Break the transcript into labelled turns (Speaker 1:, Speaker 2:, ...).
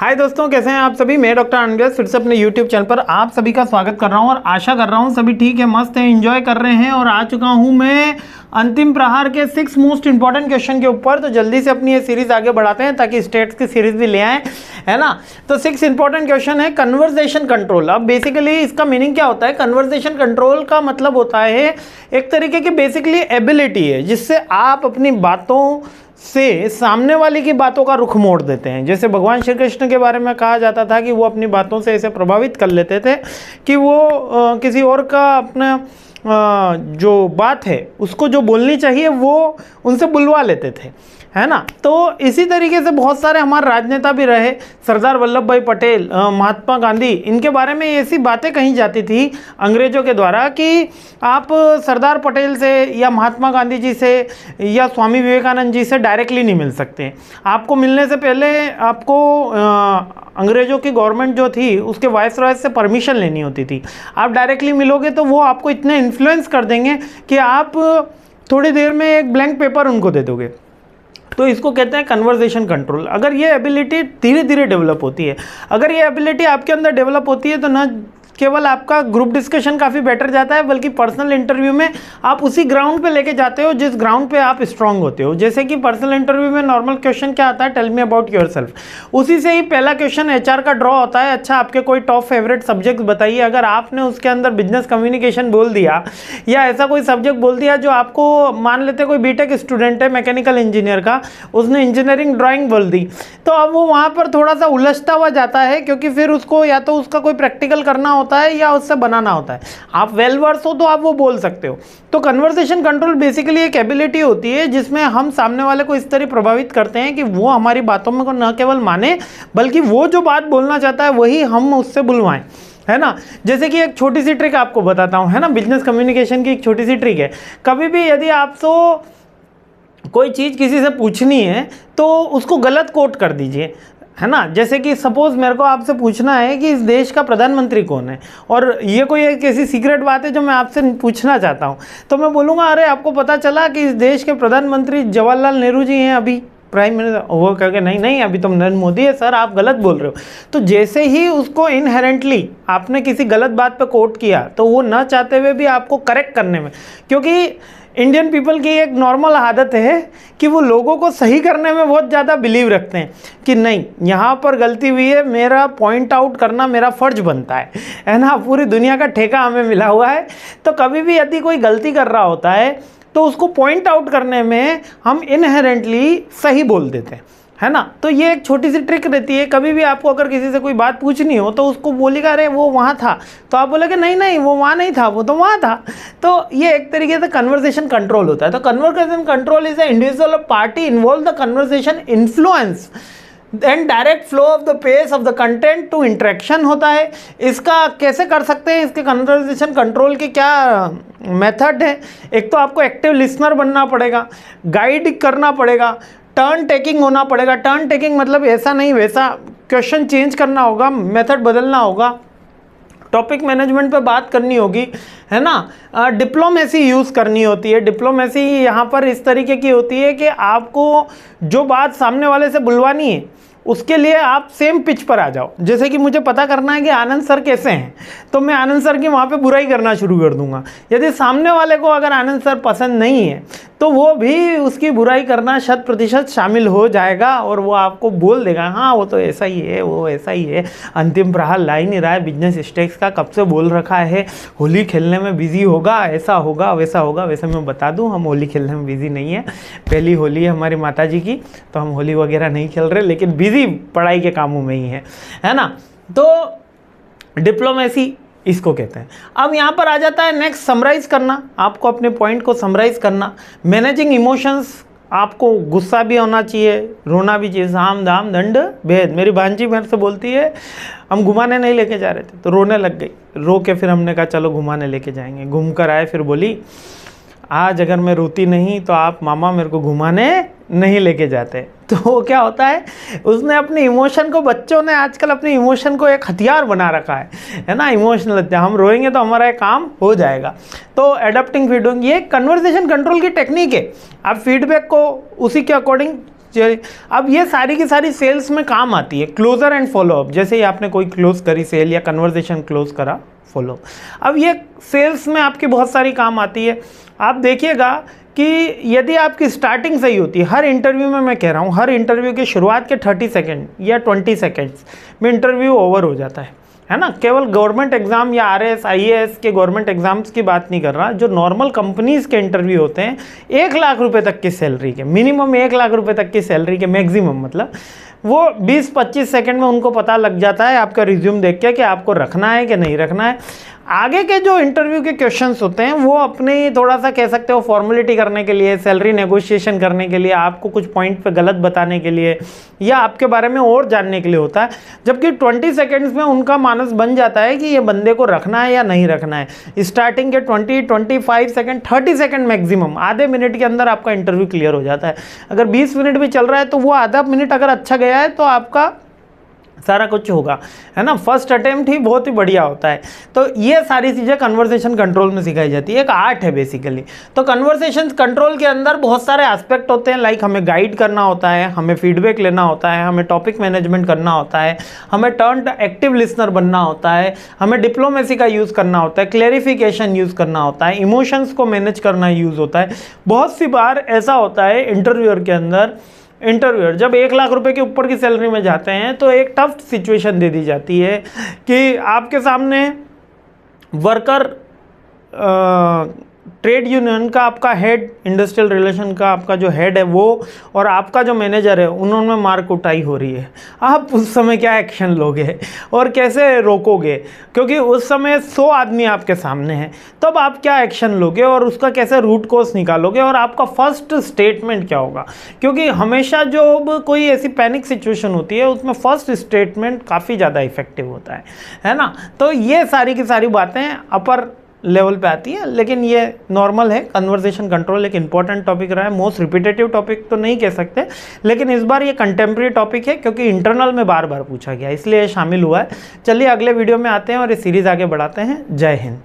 Speaker 1: हाय दोस्तों, कैसे हैं आप सभी। मैं डॉक्टर अनगस फिर से अपने यूट्यूब चैनल पर आप सभी का स्वागत कर रहा हूं और आशा कर रहा हूं सभी ठीक है, मस्त हैं, एंजॉय कर रहे हैं। और आ चुका हूं मैं अंतिम प्रहार के 6 मोस्ट इंपॉर्टेंट क्वेश्चन के ऊपर। तो जल्दी से अपनी ये सीरीज आगे बढ़ाते हैं ताकि स्टेट्स की सीरीज भी ले आए, है ना। तो 6 इंपॉर्टेंट क्वेश्चन है कन्वर्सेशन कंट्रोल। अब बेसिकली इसका मीनिंग क्या होता है। कन्वर्सेशन कंट्रोल का मतलब होता है एक तरीके की बेसिकली एबिलिटी है जिससे आप अपनी बातों से सामने वाले की बातों का रुख मोड़ देते हैं। जैसे भगवान श्री कृष्ण के बारे में कहा जाता था कि वो अपनी बातों से ऐसे प्रभावित कर लेते थे कि वो किसी और का अपना जो बात है उसको जो बोलनी चाहिए वो उनसे बुलवा लेते थे, है ना। तो इसी तरीके से बहुत सारे हमारे राजनेता भी रहे। सरदार वल्लभ भाई पटेल, महात्मा गांधी, इनके बारे में ऐसी बातें कही जाती थी अंग्रेजों के द्वारा कि आप सरदार पटेल से या महात्मा गांधी जी से या स्वामी विवेकानंद जी से डायरेक्टली नहीं मिल सकते। आपको मिलने से पहले आपको अंग्रेजों की गवर्नमेंट जो थी उसके वाइसरॉय से परमिशन लेनी होती थी। आप डायरेक्टली मिलोगे तो वो आपको इतने इन्फ्लुएंस कर देंगे कि आप थोड़ी देर में एक ब्लैंक पेपर उनको दे दोगे। तो इसको कहते हैं कन्वर्सेशन कंट्रोल। अगर ये एबिलिटी धीरे धीरे डेवलप होती है, अगर ये एबिलिटी आपके अंदर डेवलप होती है तो ना केवल आपका ग्रुप डिस्कशन काफ़ी बेटर जाता है बल्कि पर्सनल इंटरव्यू में आप उसी ग्राउंड पे लेके जाते हो जिस ग्राउंड पे आप स्ट्रांग होते हो। जैसे कि पर्सनल इंटरव्यू में नॉर्मल क्वेश्चन क्या आता है, टेल मी अबाउट योरसेल्फ। उसी से ही पहला क्वेश्चन एचआर का ड्रॉ होता है, अच्छा आपके कोई टॉप फेवरेट सब्जेक्ट बताइए। अगर आपने उसके अंदर बिजनेस कम्युनिकेशन बोल दिया या ऐसा कोई सब्जेक्ट बोल दिया जो आपको, मान लेते कोई बीटेक स्टूडेंट है मैकेनिकल इंजीनियर का, उसने इंजीनियरिंग ड्राइंग बोल दी, तो अब वो वहाँ पर थोड़ा सा उलझता हुआ जाता है क्योंकि फिर उसको या तो उसका कोई प्रैक्टिकल करना होता है या उससे बनाना होता है। आप वेल वर्स हो तो आप वो बोल सकते हो। तो कन्वर्सेशन कंट्रोल बेसिकली एक एबिलिटी होती है जिसमें हम सामने वाले को इस तरह प्रभावित करते हैं कि वो हमारी बातों में न केवल माने बल्कि वो जो बात बोलना चाहता है वही हम उससे बुलवाएं, है ना। जैसे कि एक छोटी सी ट्रिक आपको बताता हूं, है ना, बिजनेस कम्युनिकेशन की एक छोटी सी ट्रिक है। कभी भी यदि आपको कोई चीज़ किसी से पूछनी है तो उसको गलत कोट कर दीजिए, है ना। जैसे कि सपोज मेरे को आपसे पूछना है कि इस देश का प्रधानमंत्री कौन है और ये कोई एक ऐसी सीक्रेट बात है जो मैं आपसे पूछना चाहता हूँ, तो मैं बोलूँगा अरे आपको पता चला कि इस देश के प्रधानमंत्री जवाहरलाल नेहरू जी हैं अभी प्राइम मिनिस्टर। वो कह नहीं नहीं अभी तो नरेंद्र मोदी है सर, आप गलत बोल रहे हो। तो जैसे ही उसको इनहेरेंटली आपने किसी गलत बात पे कोट किया तो वो न चाहते हुए भी आपको करेक्ट करने में, क्योंकि इंडियन पीपल की एक नॉर्मल आदत है कि वो लोगों को सही करने में बहुत ज़्यादा बिलीव रखते हैं कि नहीं यहाँ पर गलती हुई है, मेरा पॉइंट आउट करना मेरा फ़र्ज बनता है ना। पूरी दुनिया का ठेका हमें मिला हुआ है। तो कभी भी यदि कोई गलती कर रहा होता है तो उसको पॉइंट आउट करने में हम इनहेरेंटली सही बोल देते हैं, है ना। तो ये एक छोटी सी ट्रिक रहती है। कभी भी आपको अगर किसी से कोई बात पूछनी हो तो उसको बोलेगा अरे वो वहाँ था, तो आप बोलेगे नहीं नहीं वो वहाँ नहीं था, वो तो वहाँ था। तो ये एक तरीके से कन्वर्सेशन कंट्रोल होता है। तो conversation control is a individual or party involve the conversation influence and direct flow of the pace of the content to interaction होता है। इसका कैसे कर सकते हैं, इसके कन्वर्सेशन कंट्रोल के क्या मेथड है। एक तो आपको एक्टिव लिसनर बनना पड़ेगा, गाइड करना पड़ेगा, टर्न टेकिंग होना पड़ेगा। टर्न टेकिंग मतलब ऐसा नहीं वैसा, क्वेश्चन चेंज करना होगा, मेथड बदलना होगा, टॉपिक मैनेजमेंट पे बात करनी होगी, है ना। डिप्लोमेसी यूज़ करनी होती है। डिप्लोमेसी यहाँ पर इस तरीके की होती है कि आपको जो बात सामने वाले से बुलवानी है उसके लिए आप सेम पिच पर आ जाओ। जैसे कि मुझे पता करना है कि आनंद सर कैसे हैं, तो मैं आनंद सर की वहाँ पे बुराई करना शुरू कर दूंगा। यदि सामने वाले को अगर आनंद सर पसंद नहीं है तो वो भी उसकी बुराई करना 100% शामिल हो जाएगा और वो आपको बोल देगा हाँ वो तो ऐसा ही है, वो ऐसा ही है, अंतिम प्रहार ला ही नहीं रहा है, बिजनेस स्टेक्स का कब से बोल रखा है, होली खेलने में बिजी होगा, ऐसा होगा वैसा होगा। वैसे मैं बता दूं हम होली खेलने में बिजी नहीं है, पहली होली है हमारी माता जी की, तो हम होली वगैरह नहीं खेल रहे, लेकिन बिजी पढ़ाई के कामों में ही है ना। तो डिप्लोमेसी इसको कहते हैं। अब यहाँ पर आ जाता है नेक्स्ट समराइज करना, आपको अपने पॉइंट को समराइज करना। मैनेजिंग इमोशंस, आपको गुस्सा भी होना चाहिए, रोना भी चाहिए। साम दाम दंड भेद। मेरी भांजी मेरे से बोलती है हम घुमाने नहीं लेके जा रहे थे तो रोने लग गई, रो के फिर हमने कहा चलो घुमाने लेके जाएंगे। घूम कर आए, फिर बोली आज अगर मैं रोती नहीं तो आप मामा मेरे को घुमाने नहीं लेके जाते। तो क्या होता है, उसने अपने इमोशन को, बच्चों ने आजकल अपने इमोशन को एक हथियार बना रखा है ना। इमोशनल हथियार, हम रोएंगे तो हमारा काम हो जाएगा। तो एडप्टिंग फीडबैक ये कन्वर्सेशन कंट्रोल की टेक्निक है। आप फीडबैक को उसी के अकॉर्डिंग चलिए, अब ये सारी की सारी सेल्स में काम आती है, क्लोजर एंड फॉलोअप। जैसे ही आपने कोई क्लोज करी सेल या कन्वर्सेशन क्लोज करा, फॉलो। अब ये सेल्स में आपकी बहुत सारी काम आती है। आप देखिएगा कि यदि आपकी स्टार्टिंग सही होती है, हर इंटरव्यू में मैं कह रहा हूँ, हर इंटरव्यू के शुरुआत के 30 सेकेंड या 20 सेकेंड्स में इंटरव्यू ओवर हो जाता है ना। केवल गवर्नमेंट एग्जाम या RAS IAS के गवर्नमेंट एग्जाम्स की बात नहीं कर रहा, जो नॉर्मल कंपनीज के इंटरव्यू होते हैं 1 लाख रुपए तक की सैलरी के, मिनिमम 1 लाख रुपए तक की सैलरी के, मैक्सिमम मतलब वो 20-25 सेकंड में उनको पता लग जाता है आपका रिज्यूम देख के कि आपको रखना है कि नहीं रखना है। आगे के जो इंटरव्यू के क्वेश्चंस होते हैं वो अपने थोड़ा सा कह सकते हो फॉर्मेलिटी करने के लिए, सैलरी नेगोशिएशन करने के लिए, आपको कुछ पॉइंट पे गलत बताने के लिए या आपके बारे में और जानने के लिए होता है। जबकि 20 सेकेंड्स में उनका मानस बन जाता है कि ये बंदे को रखना है या नहीं रखना है। स्टार्टिंग के 20-25 सेकेंड, 30 सेकेंड मैक्सिमम, आधे मिनट के अंदर आपका इंटरव्यू क्लियर हो जाता है। अगर 20 मिनट भी चल रहा है तो वो आधा मिनट अगर अच्छा गया है तो आपका सारा कुछ होगा, है ना। फर्स्ट अटेम्प्ट ही बहुत ही बढ़िया होता है। तो ये सारी चीज़ें कन्वर्सेशन कंट्रोल में सिखाई जाती है, एक आर्ट है बेसिकली। तो कन्वर्सेशन कंट्रोल के अंदर बहुत सारे एस्पेक्ट होते हैं, लाइक हमें गाइड करना होता है, हमें फीडबैक लेना होता है, हमें टॉपिक मैनेजमेंट करना होता है, हमें टर्न एक्टिव लिसनर बनना होता है, हमें डिप्लोमेसी का यूज़ करना होता है, क्लैरिफिकेशन यूज़ करना होता है, इमोशंस को मैनेज करना यूज़ होता है। बहुत सी बार ऐसा होता है इंटरव्यूअर के अंदर, इंटरव्यूअर जब 1 लाख रुपए के ऊपर की सैलरी में जाते हैं तो एक टफ सिचुएशन दे दी जाती है कि आपके सामने वर्कर ट्रेड यूनियन का आपका हेड, इंडस्ट्रियल रिलेशन का आपका जो हेड है वो, और आपका जो मैनेजर है, उन्होंने मार कुटाई हो रही है। आप उस समय क्या एक्शन लोगे और कैसे रोकोगे? क्योंकि उस समय 100 आदमी आपके सामने हैं, तब आप क्या एक्शन लोगे और उसका कैसे रूट कॉज निकालोगे और आपका फर्स्ट स्टेटमेंट क्या होगा? क्योंकि हमेशा जो कोई ऐसी पैनिक सिचुएशन होती है उसमें फर्स्ट स्टेटमेंट काफ़ी ज़्यादा इफेक्टिव होता है ना। तो ये सारी की सारी बातें अपर लेवल पे आती है, लेकिन ये नॉर्मल है। कन्वर्सेशन कंट्रोल एक इंपॉर्टेंट टॉपिक रहा है, मोस्ट रिपीटेटिव टॉपिक तो नहीं कह सकते, लेकिन इस बार ये कंटेम्प्रेरी टॉपिक है क्योंकि इंटरनल में बार बार पूछा गया, इसलिए शामिल हुआ है। चलिए अगले वीडियो में आते हैं और ये सीरीज़ आगे बढ़ाते हैं। जय हिंद।